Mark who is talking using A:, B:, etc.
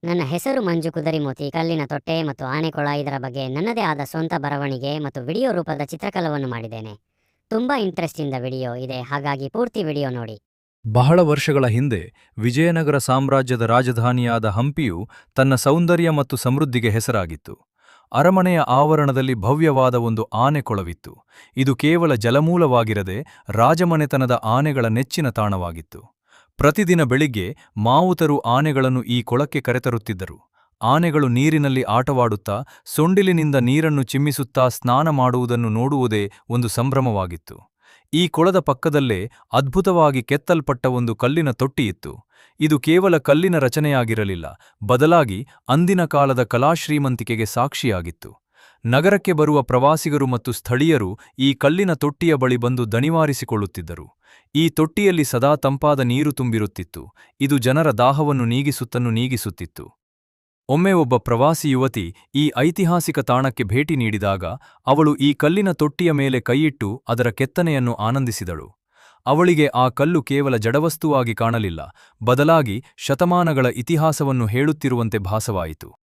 A: ನನ್ನ ಹೆಸರು ಮಂಜು ಕುದರಿಮೋತಿ. ಕಲ್ಲಿನ ತೊಟ್ಟೆ ಮತ್ತು ಆನೆಕೊಳ ಇದರ ಬಗ್ಗೆ ನನ್ನದೇ ಆದ ಸ್ವಂತ ಬರವಣಿಗೆ ಮತ್ತು ವಿಡಿಯೋ ರೂಪದ ಚಿತ್ರಕಲವನ್ನು ಮಾಡಿದ್ದೇನೆ. ತುಂಬಾ ಇಂಟ್ರೆಸ್ಟಿಂದ ವಿಡಿಯೋ ಇದೆ, ಹಾಗಾಗಿ ಪೂರ್ತಿ ವಿಡಿಯೋ ನೋಡಿ.
B: ಬಹಳ ವರ್ಷಗಳ ಹಿಂದೆ ವಿಜಯನಗರ ಸಾಮ್ರಾಜ್ಯದ ರಾಜಧಾನಿಯಾದ ಹಂಪಿಯು ತನ್ನ ಸೌಂದರ್ಯ ಮತ್ತು ಸಮೃದ್ಧಿಗೆ ಹೆಸರಾಗಿತ್ತು. ಅರಮನೆಯ ಆವರಣದಲ್ಲಿ ಭವ್ಯವಾದ ಒಂದು ಆನೆಕೊಳವಿತ್ತು. ಇದು ಕೇವಲ ಜಲಮೂಲವಾಗಿರದೆ ರಾಜಮನೆತನದ ಆನೆಗಳ ನೆಚ್ಚಿನ ತಾಣವಾಗಿತ್ತು. ಪ್ರತಿದಿನ ಬೆಳಿಗ್ಗೆ ಮಾವುತರು ಆನೆಗಳನ್ನು ಈ ಕೊಳಕ್ಕೆ ಕರೆತರುತ್ತಿದ್ದರು. ಆನೆಗಳು ನೀರಿನಲ್ಲಿ ಆಟವಾಡುತ್ತಾ, ಸೊಂಡಿಲಿನಿಂದ ನೀರನ್ನು ಚಿಮ್ಮಿಸುತ್ತಾ ಸ್ನಾನ ಮಾಡುವುದನ್ನು ನೋಡುವುದೇ ಒಂದು ಸಂಭ್ರಮವಾಗಿತ್ತು. ಈ ಕೊಳದ ಪಕ್ಕದಲ್ಲೇ ಅದ್ಭುತವಾಗಿ ಕೆತ್ತಲ್ಪಟ್ಟ ಒಂದು ಕಲ್ಲಿನ ತೊಟ್ಟಿಯಿತ್ತು. ಇದು ಕೇವಲ ಕಲ್ಲಿನ ರಚನೆಯಾಗಿರಲಿಲ್ಲ, ಬದಲಾಗಿ ಅಂದಿನ ಕಾಲದ ಕಲಾಶ್ರೀಮಂತಿಕೆಗೆ ಸಾಕ್ಷಿಯಾಗಿತ್ತು. ನಗರಕ್ಕೆ ಬರುವ ಪ್ರವಾಸಿಗರು ಮತ್ತು ಸ್ಥಳೀಯರು ಈ ಕಲ್ಲಿನ ತೊಟ್ಟಿಯ ಬಳಿ ಬಂದು ದಣಿವಾರಿಸಿಕೊಳ್ಳುತ್ತಿದ್ದರು. ಈ ತೊಟ್ಟಿಯಲ್ಲಿ ಸದಾ ತಂಪಾದ ನೀರು ತುಂಬಿರುತ್ತಿತ್ತು. ಇದು ಜನರ ದಾಹವನ್ನು ನೀಗಿಸುತ್ತಿತ್ತು. ಒಮ್ಮೆ ಒಬ್ಬ ಪ್ರವಾಸಿ ಯುವತಿ ಈ ಐತಿಹಾಸಿಕ ತಾಣಕ್ಕೆ ಭೇಟಿ ನೀಡಿದಾಗ ಅವಳು ಈ ಕಲ್ಲಿನ ತೊಟ್ಟಿಯ ಮೇಲೆ ಕೈಯಿಟ್ಟು ಅದರ ಕೆತ್ತನೆಯನ್ನು ಆನಂದಿಸಿದಳು. ಅವಳಿಗೆ ಆ ಕಲ್ಲು ಕೇವಲ ಜಡವಸ್ತುವಾಗಿ ಕಾಣಲಿಲ್ಲ, ಬದಲಾಗಿ ಶತಮಾನಗಳ ಇತಿಹಾಸವನ್ನು ಹೇಳುತ್ತಿರುವಂತೆ ಭಾಸವಾಯಿತು.